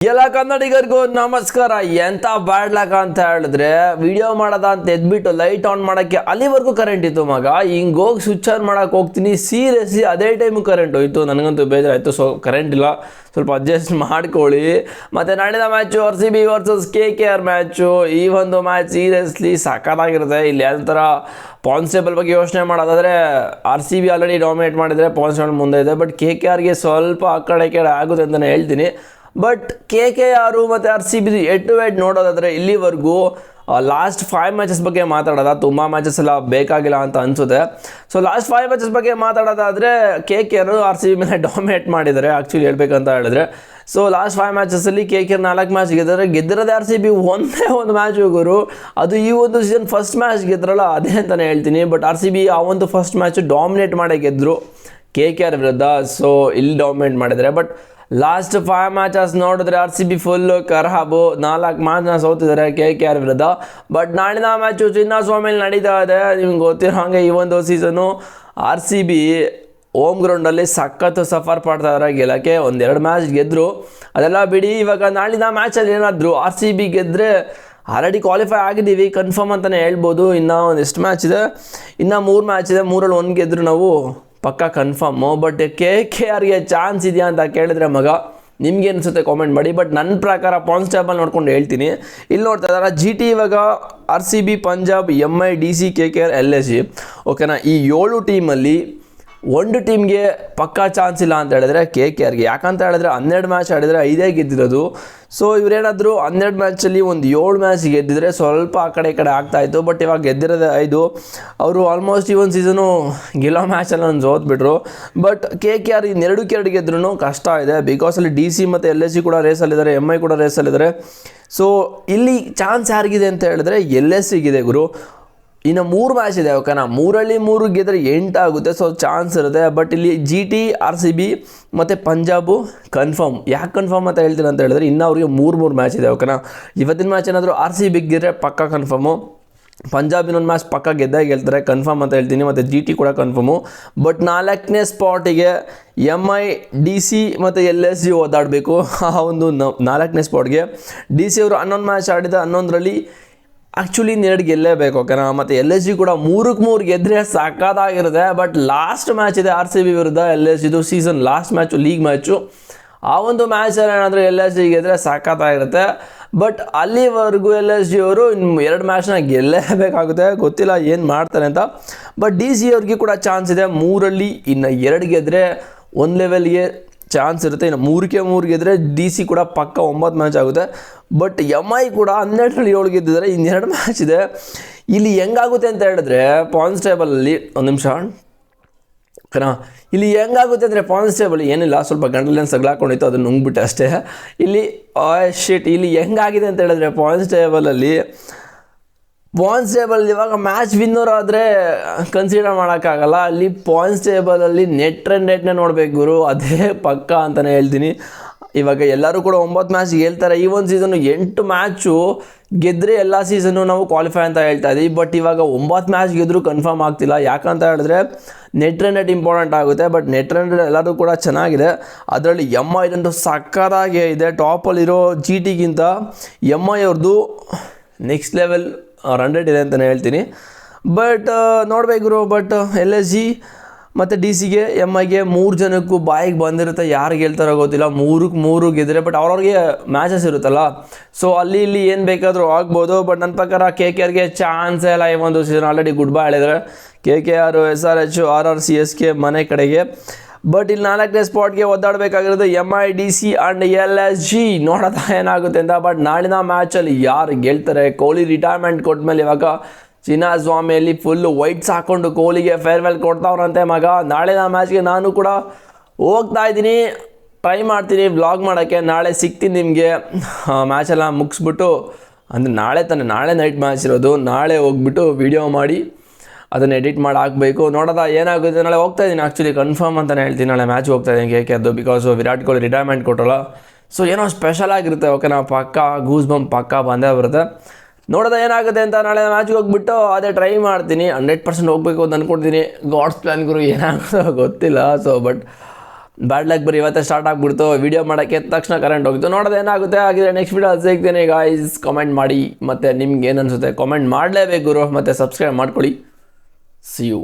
ಎಲ್ಲ ಕನ್ನಡಿಗರಿಗೂ ನಮಸ್ಕಾರ. ಎಂತ ಬ್ಯಾಡ್ ಲಕ್ ಅಂತ ಹೇಳಿದ್ರೆ, ವಿಡಿಯೋ ಮಾಡೋದ ಅಂತ ಎದ್ಬಿಟ್ಟು ಲೈಟ್ ಆನ್ ಮಾಡೋಕ್ಕೆ ಅಲ್ಲಿವರೆಗೂ ಕರೆಂಟ್ ಇತ್ತು ಮಗ. ಹಿಂಗೆ ಹೋಗಿ ಸ್ವಿಚ್ ಆನ್ ಮಾಡೋಕೆ ಹೋಗ್ತೀನಿ, ಸೀರಿಯಸ್ಲಿ ಅದೇ ಟೈಮು ಕರೆಂಟ್ ಹೋಯ್ತು. ನನಗಂತೂ ಬೇಜಾರಾಯಿತು. ಸೊ ಕರೆಂಟ್ ಇಲ್ಲ, ಸ್ವಲ್ಪ ಅಡ್ಜಸ್ಟ್ ಮಾಡ್ಕೊಳ್ಳಿ. ಮತ್ತು ನಾಳಿನ match RCB versus KKR match. ಈ ಒಂದು ಮ್ಯಾಚ್ ಸೀರಿಯಸ್ಲಿ ಸಖತ್ತಾಗಿರುತ್ತೆ. ಇಲ್ಲಿ ಯಾವ ಥರ ಪಾನ್ಸ್ಟೇಬಲ್ ಬಗ್ಗೆ ಯೋಚನೆ ಮಾಡೋದಾದರೆ, RCB ಆಲ್ರೆಡಿ ಡಾಮಿನೇಟ್ ಮಾಡಿದರೆ ಪಾನ್ಸ್ಟೇಬಲ್ ಮುಂದೆ ಇದೆ. ಬಟ್ KKRಗೆ ಸ್ವಲ್ಪ ಆ ಕಡೆ ಆಗುತ್ತೆ ಅಂತಲೇ ಹೇಳ್ತೀನಿ. ಬಟ್ KKR ಮತ್ತು RCB ಹೆಡ್ ಟು ಹೆಡ್ ನೋಡೋದಾದರೆ ಇಲ್ಲಿವರೆಗೂ ಲಾಸ್ಟ್ 5 ಮ್ಯಾಚಸ್ ಬಗ್ಗೆ ಮಾತಾಡೋದ, ತುಂಬ ಮ್ಯಾಚಸ್ ಎಲ್ಲ ಬೇಕಾಗಿಲ್ಲ ಅಂತ ಅನಿಸುತ್ತೆ. ಸೊ ಲಾಸ್ಟ್ 5 ಮ್ಯಾಚಸ್ ಬಗ್ಗೆ ಮಾತಾಡೋದಾದರೆ KKR RCB ಮೇಲೆ ಡಾಮಿನೇಟ್ ಮಾಡಿದ್ದಾರೆ ಆ್ಯಕ್ಚುಲಿ ಹೇಳ್ಬೇಕಂತ ಹೇಳಿದ್ರೆ. ಸೊ ಲಾಸ್ಟ್ 5 ಮ್ಯಾಚಸಲ್ಲಿ KKR 4 ಮ್ಯಾಚ್ ಗೆದ್ದಿರೋದೇ RCB ಒಂದೇ ಒಂದು ಮ್ಯಾಚ್ ಹೋಗೋರು. ಅದು ಈ ಒಂದು ಸೀಸನ್ ಫಸ್ಟ್ ಮ್ಯಾಚ್ ಗೆದ್ರಲ್ಲ ಅದೇ ಅಂತಲೇ ಹೇಳ್ತೀನಿ. ಬಟ್ RCB ಆ ಒಂದು ಫಸ್ಟ್ ಮ್ಯಾಚು ಡಾಮಿನೇಟ್ ಮಾಡೇ ಗೆದ್ದರು KKR ವಿರುದ್ಧ. ಸೊ ಇಲ್ಲಿ ಡಾಮಿನೇಟ್ ಮಾಡಿದ್ದಾರೆ. ಬಟ್ ಲಾಸ್ಟ್ 5 ಮ್ಯಾಚಸ್ ನೋಡಿದ್ರೆ RCB ಫುಲ್ಲು ಕರಾಬು. 4 ಮ್ಯಾಚ್ನ ಸೋತಿದ್ದಾರೆ KKR ವಿರುದ್ಧ. ಬಟ್ ನಾಳಿನ ಮ್ಯಾಚು ಚಿನ್ನಸ್ವಾಮಿಲಿ ನಡೀತಾ ಇದೆ. ನಿಮ್ಗೆ ಗೊತ್ತಿರೋ ಹಾಗೆ ಈ ಒಂದು ಸೀಸನು RCB ಹೋಮ್ ಗ್ರೌಂಡಲ್ಲಿ ಸಖತ್ತು ಸಫರ್ ಪಡ್ತಾ ಇದ್ದಾರೆ ಗೆಲ್ಲಕ್ಕೆ. 1-2 ಮ್ಯಾಚ್ ಗೆದ್ದರು, ಅದೆಲ್ಲ ಬಿಡಿ. ಇವಾಗ ನಾಳಿನ ಮ್ಯಾಚಲ್ಲಿ ಏನಾದರೂ RCB ಗೆದ್ದರೆ ಆಲ್ರೆಡಿ ಕ್ವಾಲಿಫೈ ಆಗಿದ್ದೀವಿ ಕನ್ಫರ್ಮ್ ಅಂತಲೇ ಹೇಳ್ಬೋದು. ಇನ್ನೂ ಎಷ್ಟು ಮ್ಯಾಚ್ ಇದೆ? ಇನ್ನೂ 3 ಮ್ಯಾಚ್ ಇದೆ. 3ರಲ್ಲಿ 1 ಗೆದ್ದರು ನಾವು ಪಕ್ಕ ಕನ್ಫರ್ಮು. ಬಟ್ KKRಗೆ ಚಾನ್ಸ್ ಇದೆಯಾ ಅಂತ ಕೇಳಿದ್ರೆ ಮಗ, ನಿಮ್ಗೆ ಅನಿಸುತ್ತೆ ಕಾಮೆಂಟ್ ಮಾಡಿ. ಬಟ್ ನನ್ನ ಪ್ರಕಾರ ಪಾನ್ಸ್ಟೇಬಲ್ ನೋಡ್ಕೊಂಡು ಹೇಳ್ತೀನಿ. ಇಲ್ಲಿ ನೋಡ್ತಾ ಇದ್ದಾರೆ GT ಇವಾಗ RCB, Punjab, MI, DC, KKR, LSG. ಓಕೆನಾ? ಈ 7 ಟೀಮಲ್ಲಿ ಒಂದು ಟೀಮ್ಗೆ ಪಕ್ಕಾ ಚಾನ್ಸ್ ಇಲ್ಲ ಅಂತ ಹೇಳಿದ್ರೆ KKRಗೆ. ಯಾಕಂತ ಹೇಳಿದ್ರೆ 12 ಮ್ಯಾಚ್ ಆಡಿದರೆ 5 ಗೆದ್ದಿರೋದು. ಸೊ ಇವರೇನಾದರೂ 12 ಮ್ಯಾಚಲ್ಲಿ ಒಂದು 7 ಮ್ಯಾಚ್ ಗೆದ್ದಿದ್ರೆ ಸ್ವಲ್ಪ ಆ ಕಡೆ ಈ ಕಡೆ ಆಗ್ತಾಯಿತ್ತು. ಬಟ್ ಇವಾಗ ಗೆದ್ದಿರೋದೇ 5. ಅವರು ಆಲ್ಮೋಸ್ಟ್ ಈ ಒಂದು ಸೀಸನು ಗೆಲ್ಲೋ ಮ್ಯಾಚಲ್ಲಿ ನಾನು ಸೋತ್ಬಿಟ್ರು. ಬಟ್ KKR ಇನ್ನೆರಡಕ್ಕೆ 2 ಗೆದ್ರೂ ಕಷ್ಟ ಇದೆ. ಬಿಕಾಸ್ ಅಲ್ಲಿ DC ಮತ್ತು LSG ಕೂಡ ರೇಸಲ್ಲಿದ್ದಾರೆ, MI ಕೂಡ ರೇಸಲ್ಲಿದ್ದಾರೆ. ಸೊ ಇಲ್ಲಿ ಚಾನ್ಸ್ ಯಾರಿಗಿದೆ ಅಂತ ಹೇಳಿದ್ರೆ LSGಗಿದೆ ಗುರು. ಇನ್ನು 3 ಮ್ಯಾಚ್ ಇದೆ. ಓಕೆನಾ? 3ರಲ್ಲಿ 3 ಗೆದ್ದರೆ 8 ಆಗುತ್ತೆ. ಸೊ ಚಾನ್ಸ್ ಇರುತ್ತೆ. ಬಟ್ ಇಲ್ಲಿ GT, RCB ಮತ್ತು ಪಂಜಾಬು ಕನ್ಫರ್ಮ್. ಯಾಕೆ ಕನ್ಫರ್ಮ್ ಅಂತ ಹೇಳ್ತೀನಿ ಅಂತ ಹೇಳಿದ್ರೆ, ಇನ್ನೂ ಅವ್ರಿಗೆ 3 ಮ್ಯಾಚ್ ಇದೆ. ಓಕೆನಾ? ಇವತ್ತಿನ ಮ್ಯಾಚ್ ಏನಾದರೂ RCB ಗೆದ್ದರೆ ಪಕ್ಕ ಕನ್ಫರ್ಮು. ಪಂಜಾಬ್ ಇನ್ನೊಂದು ಮ್ಯಾಚ್ ಪಕ್ಕ ಗೆದ್ದಾಗ ಗೆಲ್ತಾರೆ ಕನ್ಫರ್ಮ್ ಅಂತ ಹೇಳ್ತೀನಿ. ಮತ್ತು GT ಕೂಡ ಕನ್ಫರ್ಮು. ಬಟ್ 4ನೇ ಸ್ಪಾಟಿಗೆ MI, DC ಮತ್ತು LSG ಓದಾಡಬೇಕು. ಆ ಒಂದು 4ನೇ ಸ್ಪಾಟ್ಗೆ DC ಅವರು 11 ಮ್ಯಾಚ್ ಆಡಿದ 11ರಲ್ಲಿ ಆ್ಯಕ್ಚುಲಿ 2 ಗೆಲ್ಲೇಬೇಕು. ಓಕೆನಾ? ಮತ್ತು LSG ಕೂಡ 3-3 ಗೆದ್ದರೆ ಸಕ್ಕತ್ತಾಗಿರುತ್ತೆ. ಬಟ್ ಲಾಸ್ಟ್ ಮ್ಯಾಚ್ ಇದೆ RCB ವಿರುದ್ಧ LSGದು, season last match, league match. ಆ ಒಂದು ಮ್ಯಾಚಲ್ಲಿ ಏನಾದರೂ LSG ಗೆದ್ದರೆ ಸಕ್ಕತ್ತಾಗಿರುತ್ತೆ. ಬಟ್ ಅಲ್ಲಿವರೆಗೂ LSG ಅವರು ಇನ್ನು 2 ಮ್ಯಾಚ್ನ ಗೆಲ್ಲೇಬೇಕಾಗುತ್ತೆ. ಗೊತ್ತಿಲ್ಲ ಏನು ಮಾಡ್ತಾರೆ ಅಂತ. ಬಟ್ DC ಅವ್ರಿಗೆ ಕೂಡ ಚಾನ್ಸ್ ಇದೆ. 3ರಲ್ಲಿ ಇನ್ನು 2 ಗೆದ್ದರೆ 1 ಲೆವೆಲ್ಗೆ ಚಾನ್ಸ್ ಇರುತ್ತೆ. ಇನ್ನು 3-3 ಗೆದ್ದರೆ DC ಕೂಡ ಪಕ್ಕ 9 ಮ್ಯಾಚ್ ಆಗುತ್ತೆ. ಬಟ್ MI ಕೂಡ 12ರಲ್ಲಿ 7 ಗೆದ್ದಿದ್ದಾರೆ. ಇನ್ನೆರಡು ಮ್ಯಾಚ್ ಇದೆ. ಇಲ್ಲಿ ಹೆಂಗಾಗುತ್ತೆ ಅಂತ ಹೇಳಿದ್ರೆ ಪಾನ್ಸ್ಟೇಬಲಲ್ಲಿ ಒಂದು ನಿಮಿಷ ಓಕೆನಾ, ಇಲ್ಲಿ ಹೆಂಗಾಗುತ್ತೆ ಅಂದರೆ ಪಾನ್ಸ್ಟೇಬಲ್ ಏನಿಲ್ಲ, ಸ್ವಲ್ಪ ಗಂಡಲೇನು ಸಗ್ಲಾಕೊಂಡಿತ್ತು, ಅದನ್ನು ನುಂಗ್ಬಿಟ್ಟೆ ಅಷ್ಟೇ. ಇಲ್ಲಿ ಇಲ್ಲಿ ಹೆಂಗಾಗಿದೆ ಅಂತ ಹೇಳಿದ್ರೆ ಪಾನ್ಸ್ಟೇಬಲ್ ಇವಾಗ ಮ್ಯಾಚ್ ವಿನ್ನರ್ ಆದರೆ ಕನ್ಸಿಡರ್ ಮಾಡೋಕ್ಕಾಗಲ್ಲ. ಅಲ್ಲಿ ಪಾನ್ಸ್ಟೇಬಲಲ್ಲಿ ನೆಟ್ನೇ ನೋಡಬೇಕು ಗುರು, ಅದೇ ಪಕ್ಕ ಅಂತಲೇ ಹೇಳ್ತೀನಿ. ಇವಾಗ ಎಲ್ಲರೂ ಕೂಡ 9 ಮ್ಯಾಚ್ ಗೆಲ್ತಾರೆ. ಈ ಒಂದು ಸೀಸನ್ನು 8 ಮ್ಯಾಚು ಗೆದ್ದರೆ ಎಲ್ಲ ಸೀಸನ್ನು ನಾವು ಕ್ವಾಲಿಫೈ ಅಂತ ಹೇಳ್ತಾ ಇದ್ದೀವಿ. ಬಟ್ ಇವಾಗ 9 ಮ್ಯಾಚ್ ಗೆದ್ದರೂ ಕನ್ಫರ್ಮ್ ಆಗ್ತಿಲ್ಲ. ಯಾಕಂತ ಹೇಳಿದ್ರೆ ನೆಟ್ ಇಂಪಾರ್ಟೆಂಟ್ ಆಗುತ್ತೆ. ಬಟ್ ನೆಟ್ ಎಲ್ಲರೂ ಕೂಡ ಚೆನ್ನಾಗಿದೆ. ಅದರಲ್ಲಿ MI ಇದಂತೂ ಸಕ್ಕತ್ತಾಗಿ ಇದೆ. ಟಾಪಲ್ಲಿರೋ GTಗಿಂತ MI ಅವ್ರದ್ದು ನೆಕ್ಸ್ಟ್ ಲೆವೆಲ್ ರನ್ ರೇಟ್ ಇದೆ ಅಂತಲೇ ಹೇಳ್ತೀನಿ. ಬಟ್ ನೋಡಬೇಕು. ಬಟ್ LSG ಮತ್ತು DCಗೆ MIಗೆ 3 ಜನಕ್ಕೂ ಬಾಯಿಗೆ ಬಂದಿರುತ್ತೆ. ಯಾರು ಗೆಲ್ತಾರೋ ಗೊತ್ತಿಲ್ಲ. 3-3 ಗೆದ್ದರೆ ಬಟ್ ಅವ್ರವ್ರಿಗೆ ಮ್ಯಾಚಸ್ ಇರುತ್ತಲ್ಲ. ಸೊ ಅಲ್ಲಿ ಇಲ್ಲಿ ಏನು ಬೇಕಾದರೂ ಆಗ್ಬೋದು. ಬಟ್ ನನ್ನ ಪ್ರಕಾರ KKRಗೆ ಚಾನ್ಸೇ ಇಲ್ಲ. ಈ ಒಂದು ಸೀಸನ್ ಆಲ್ರೆಡಿ ಗುಡ್ ಬೈ ಹೇಳಿದರೆ KKR, SRH, RR, CSK ಮನೆ ಕಡೆಗೆ. ಬಟ್ ಇಲ್ಲಿ 4ನೇ ಸ್ಪಾಟ್ಗೆ ಒದ್ದಾಡಬೇಕಾಗಿರೋದು MI, DC ಆ್ಯಂಡ್ LSG. ನೋಡೋದ ಏನಾಗುತ್ತೆ ಅಂತ. ಬಟ್ ನಾಳಿನ ಮ್ಯಾಚಲ್ಲಿ ಯಾರು ಗೆಲ್ತಾರೆ? ಕೊಹ್ಲಿ ರಿಟೈರ್ಮೆಂಟ್ ಕೊಟ್ಮೇಲೆ ಇವಾಗ ಚಿನ್ನಸ್ವಾಮಿಯಲ್ಲಿ ಫುಲ್ಲು ವೈಟ್ಸ್ ಹಾಕ್ಕೊಂಡು ಕೊಹ್ಲಿಗೆ ಫೇರ್ವೆಲ್ ಕೊಡ್ತಾವ್ರಂತೆ ಮಗ. ನಾಳಿನ ಮ್ಯಾಚ್ಗೆ ನಾನು ಕೂಡ ಹೋಗ್ತಾ ಇದ್ದೀನಿ, ಟ್ರೈ ಮಾಡ್ತೀನಿ ವ್ಲಾಗ್ ಮಾಡೋಕ್ಕೆ. ನಾಳೆ ಸಿಗ್ತೀನಿ ನಿಮಗೆ. ಮ್ಯಾಚೆಲ್ಲ ಮುಗಿಸ್ಬಿಟ್ಟು, ಅಂದರೆ ನಾಳೆ ನೈಟ್ ಮ್ಯಾಚ್ ಇರೋದು. ನಾಳೆ ಹೋಗ್ಬಿಟ್ಟು ವಿಡಿಯೋ ಮಾಡಿ ಅದನ್ನು ಎಡಿಟ್ ಮಾಡಿ ಹಾಕಬೇಕು. ನೋಡೋದ ಏನಾಗುತ್ತೆ. ನಾಳೆ ಹೋಗ್ತಾ ಇದ್ದೀನಿ ಆ್ಯಕ್ಚುಲಿ ಕನ್ಫರ್ಮ್ ಅಂತಲೇ ಹೇಳ್ತೀನಿ. ನಾಳೆ ಮ್ಯಾಚ್ ಹೋಗ್ತಾ ಇದ್ದೀನಿ KKRದು. ಬಿಕಾಸ್ ವಿರಾಟ್ ಕೊಹ್ಲಿ ರಿಟೈರ್ಮೆಂಟ್ ಕೊಟ್ಟಲ್ಲ. ಸೊ ಏನೋ ಸ್ಪೆಷಲ್ ಆಗಿರುತ್ತೆ. ಓಕೆನಾ? ಪಕ್ಕ ಗೂಸ್ ಬಂಪ್ ಪಕ್ಕ ಬಂದೇ ಬರುತ್ತೆ. ನೋಡೋದ ಏನಾಗುತ್ತೆ ಅಂತ. ನಾಳೆ ಮ್ಯಾಚ್ಗೆ ಹೋಗ್ಬಿಟ್ಟು ಅದೇ ಟ್ರೈ ಮಾಡ್ತೀನಿ. 100% ಹೋಗಬೇಕು ಅಂತ ಅಂದ್ಕೊಡ್ತೀನಿ. ಗಾಡ್ಸ್ ಪ್ಲ್ಯಾನ್ ಗುರು, ಏನಾಗುತ್ತೋ ಗೊತ್ತಿಲ್ಲ. ಸೊ ಬಟ್ ಬ್ಯಾಡ್ ಲಕ್ ಬರೀ ಇವತ್ತೇ ಸ್ಟಾರ್ಟ್ ಆಗಿಬಿಡ್ತು. ವೀಡಿಯೋ ಮಾಡೋಕ್ಕೆ ತಕ್ಷಣ ಕರೆಂಟ್ ಹೋಗಿತ್ತು. ನೋಡೋದು ಏನಾಗುತ್ತೆ ಆಗಿದ್ರೆ ನೆಕ್ಸ್ಟ್ ವೀಡಿಯೋ ಸಿಗ್ತೇನೆ ಗಾಯ್ಸ್. ಕಮೆಂಟ್ ಮಾಡಿ ಮತ್ತು ನಿಮ್ಗೆ ಏನು ಅನಿಸುತ್ತೆ ಕಮೆಂಟ್ ಮಾಡಲೇಬೇಕು ಗುರು. ಮತ್ತು ಸಬ್ಸ್ಕ್ರೈಬ್ ಮಾಡ್ಕೊಳ್ಳಿ. See you.